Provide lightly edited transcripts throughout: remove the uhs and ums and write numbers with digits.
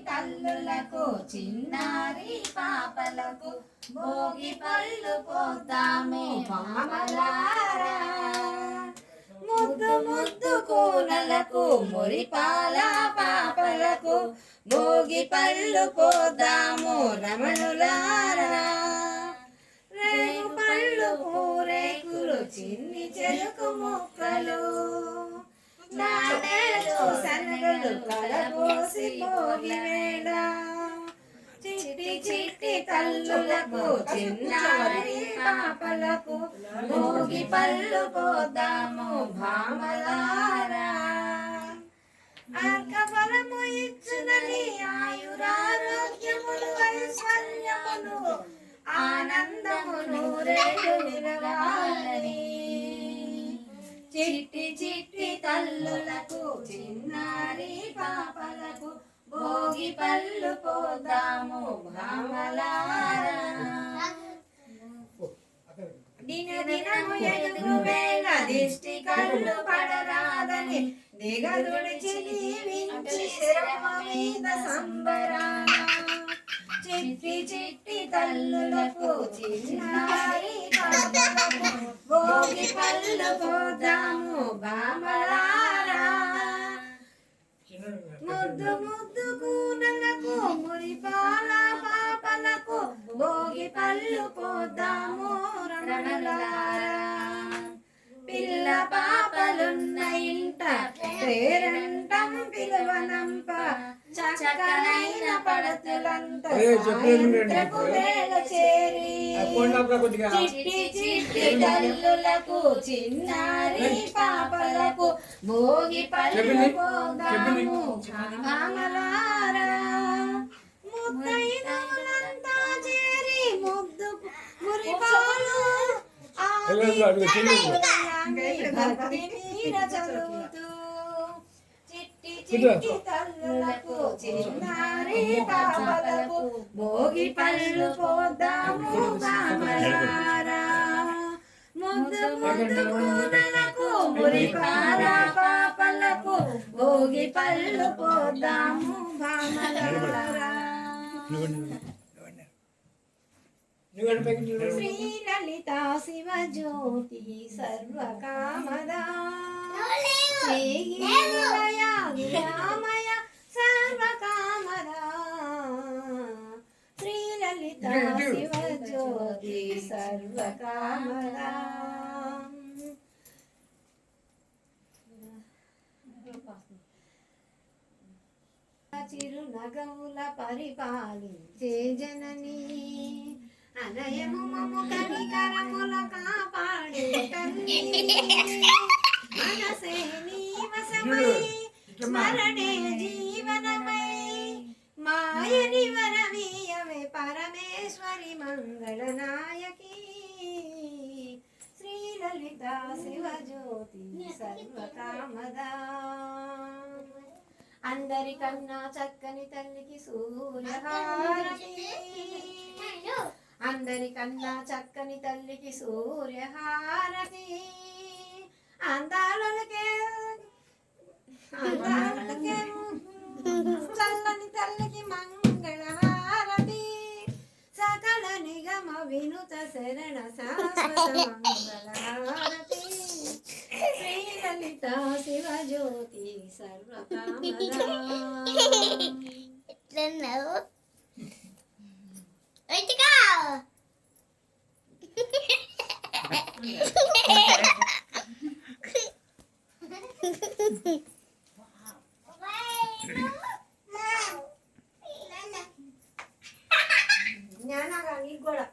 తల్లులకు చిన్నారి పాపలకు భోగి పళ్ళు పోద్దాము భామలారా. ముద్దు ముద్దు కూనలకు మురిపాల పాపలకు భోగి పళ్ళు పోద్దాము రమణులారా. రేగు పళ్ళు పూరేకులు చిన్ని చెరుకు ముక్కలు నాణేలు శనగలు కలబోసి భోగి వేళ. చిట్టి చిట్టి తల్లులకు చిన్నారి పాపలకు భోగి పళ్ళు పోద్దాము భామలారా. అర్కఫలము ఇచ్చునని ఆయురారోగ్యములు ఐశ్వర్యములు ఆనందమును రేటు నిలవాలని. చిట్టి చిట్టి తల్లులకు చిన్నారి పాపలకు భోగి పళ్ళు పోద్దాము భామలారా. దిన దినము ఎదుగు వేళ దిష్టి కళ్ళు పడరాదని దిగదుడిచి దీవించి శిరమ మీద సంబరాన. చిట్టి చిట్టి తల్లులకు చిన్నారి పాపలకు భోగి పళ్ళు పోద్దాము భామలారా. ముద్దు ముద్దు కూనలకు మురిపాల పాపలకు భోగి పళ్ళు పోద్దాము రమణులారా. పిల్ల పాపలున్న ఇంట పేరంటం పిలువనంప చక్కనైన పడతులంతా సాయంత్రపు వేళ చేరి. చిట్టి చిట్టి తల్లులకు చిన్నారి పాపలకు భోగి పళ్ళు పోద్దాము భామలారా. ముత్తైదువులంతా చేరి ముద్దు మురిపాలు భక్తి మీద చదువుతూ చిట్టి చిట్టి తల్లులకు చిన్నారి పాపలకు భోగి పళ్ళు పోద్దాము భామలారా. ముద్దు ముద్దు కూనలకు మురిపాల పాపలకు భోగి పళ్ళు పోద్దాము భామలారా. శ్రీ లలిత శివ జ్యోతి సర్వకామదా శ్రీ గిరిలయ గిరామయ సర్వకామదా. శ్రీ లలిత శివ జ్యోతి సర్వకామదా. చిరునగవుల పరిపాలించే జననీ అనయము మము కనికరముల కాపాడే తల్లి. మనసే నీ వశమై స్మరణే జీవనమై మాయని వరమీయమే పరమేశ్వరి మంగళనాయకి. శ్రీ లలిత శివ జ్యోతి సర్వకామదా. అందరికన్నా చక్కని తల్లికి సూర్యహారతి. అందరికన్నా చక్కని తల్లికి సూర్యహారతి. అందాలకే చల్లని తల్లికి మంగళహారతి. సకల నిగమ వినుత శరణ శాశ్వత మంగళహారతి. శ్రీ లలిత శివ జ్యోతి సర్వకామదా. జ్ఞానగా నీకు కూడా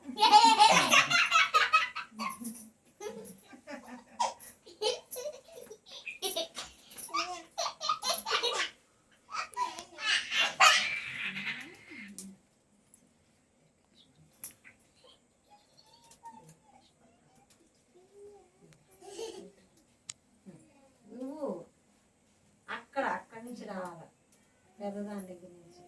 అక్కడి నుంచి రావాలి పెద్దదాని దగ్గర నుంచి.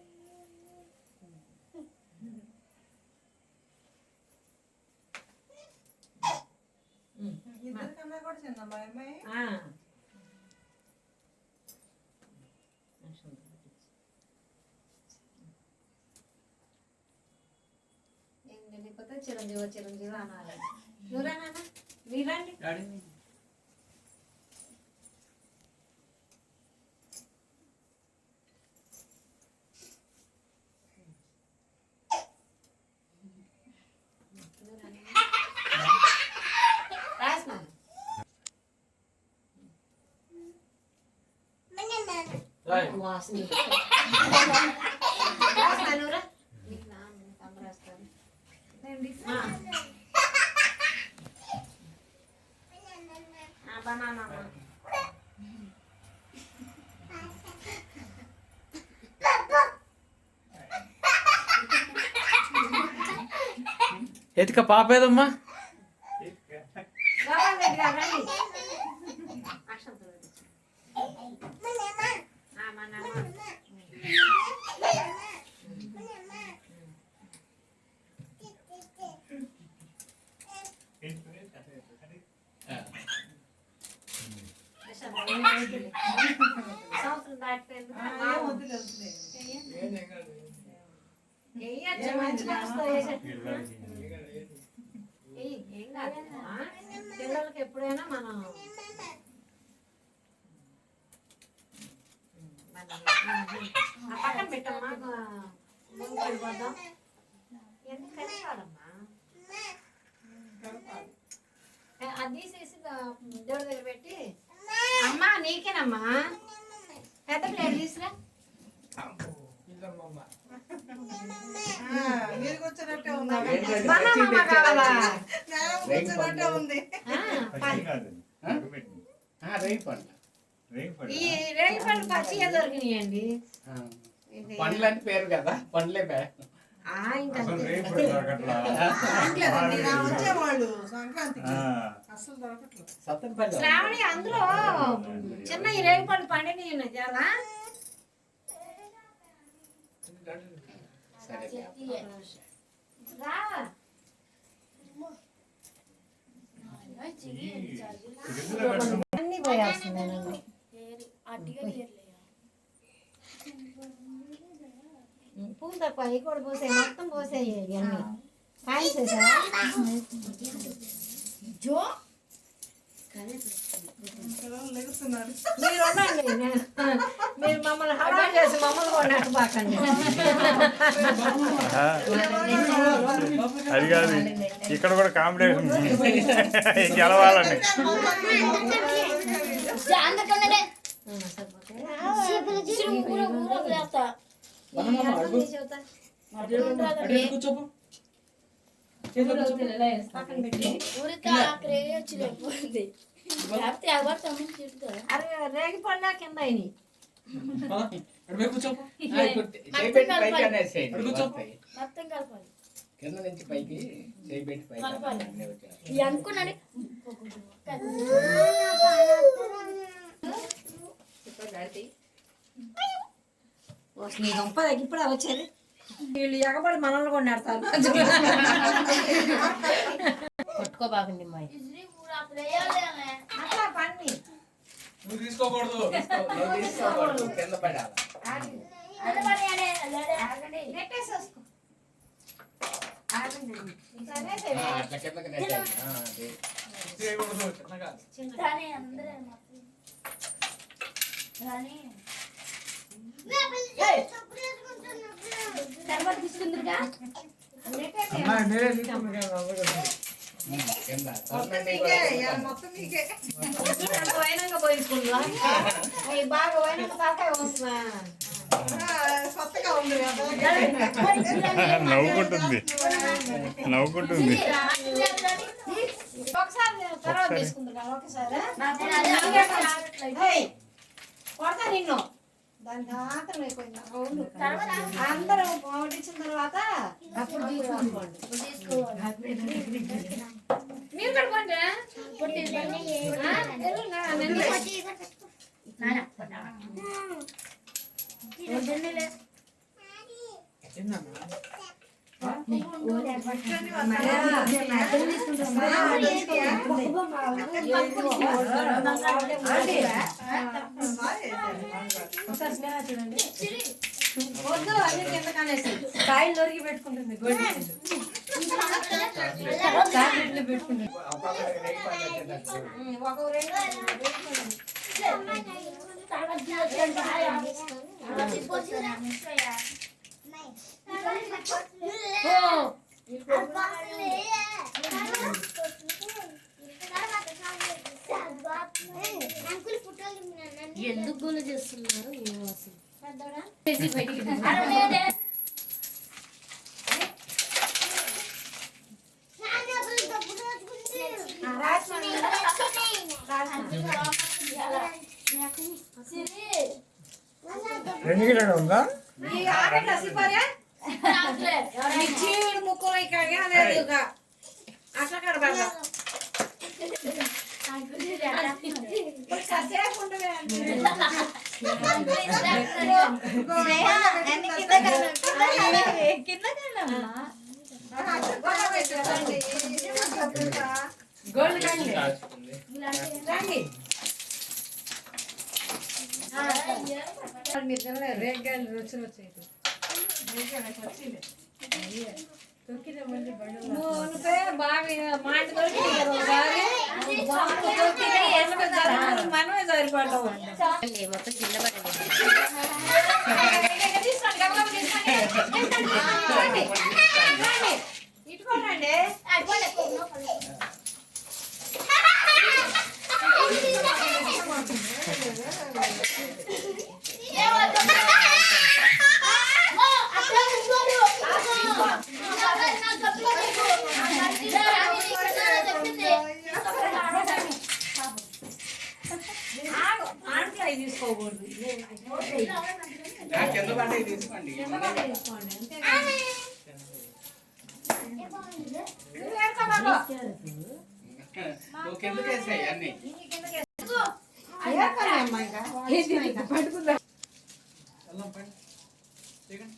చిరంజీవి చిరంజీవి అనాలి. నువ్వురా నాన్న, మీరండి. వాసన బనానా ఎతిక పాపేదమ్మా సంవత్సరం దాటిపోయింది మంచిగా ఏం కాదు. పిల్లలకి ఎప్పుడైనా మనం పక్కన పెట్టమ్మా, ముందుకు వెళ్ళిపోదాం. ఎందుకు కలిపాలమ్మా? అది తీసేసి దేవుడి దగ్గర పెట్టి, అమ్మా నీకేనమ్మా పెద్ద ప్లేట్ తీసురా. ఈ రేగి పండ్లు పచ్చిగా దొరికినాయండి. పండ్లు అంటే పేరు కదా, పండ్లే శ్రావణి అందులో చిన్న ఈ రేగి పండ్లు పండినాయి చాలా. అన్ని పోయాల్సిందేనండి. పూలు తక్కువ అవి కూడా పోసాయి, మొత్తం పోసాయి అన్ని కాయలు చేసావా? మీరు ఉండండి, మీరు మమ్మల్ని హడా చేసి మమ్మల్ని కూడా నెట్టబాకండి. అది కాదు, ఇక్కడ కూడా కాంపిటీషన్ గెలవాలని. రేగి పళ్ళ కింద కింద నుంచి పైకి చేయిపెట్టి పైకి అనుకున్నాను. నీ గొప్ప దగ్గర ఇప్పుడే వచ్చేది. వీళ్ళు ఎగబడి మనల్ని కూడా నెడతారు. కొట్టుకోబాకండి అమ్మాయి. అట్లా పండి నువ్వు తీసుకోకూడదు, కింద పడాలి. నెట్టేసేసుకో. అట్లా కిందకి నెట్టాలి. తర్వాత తీసుకుందిగా పోయించుకుంటా బాగా పోయినాక తలకాయ వస్తున్నా. నవ్వుకుంటుంది నవ్వుకుంటుంది. ఒకసారి తర్వాత తీసుకుంటా. ఒకసారి కొడతా నిన్ను. దానికి ఆత్రం అయిపోయింది. అందరూ వడ్డించిన తర్వాత అప్పుడు తీసుకోండి. మీరు కడుకోండి. చూడండి. వద్దు అన్ని కింద కానేసి కాయలు నొరికి పెట్టుకుంటుంది గోల్డ్ చాక్లెట్లు పెట్టుకుంటుంది. ఒక్కొక్కరికి రేగి పళ్ళు వచ్చేటట్టు. ఒక రెండు ఎందుకు గోలు చేస్తున్నారు ఏమో అసలు. రెండు కిలోలు ఉందా? ఈ ఆగండి అసిపారే ఈ చీవుడు ముక్కలు ఇక్కడ లేదు ఇక అట్లా కడబడ్డా కాసేపు ఉండవే గోల్డ్ కానీ కాల్చుకుంది. రండి మీరు తినలేదు రేగాయలు రుచులు వచ్చాయి తొక్కితే మళ్ళీ బండి నువ్వే బాగా మాట మనమే సరిపడ్డావు మొత్తం కింద పడండి. ఇటుకోండి ఆంటీ అవి తీసుకోకూడదు కింద పడ్డవి తీసుకోండి. తీసుకోండి అంతే నువ్వు కిందకి వేసాయి అన్ని. పట్టుకుందా అల్లం పండు. తీగండి.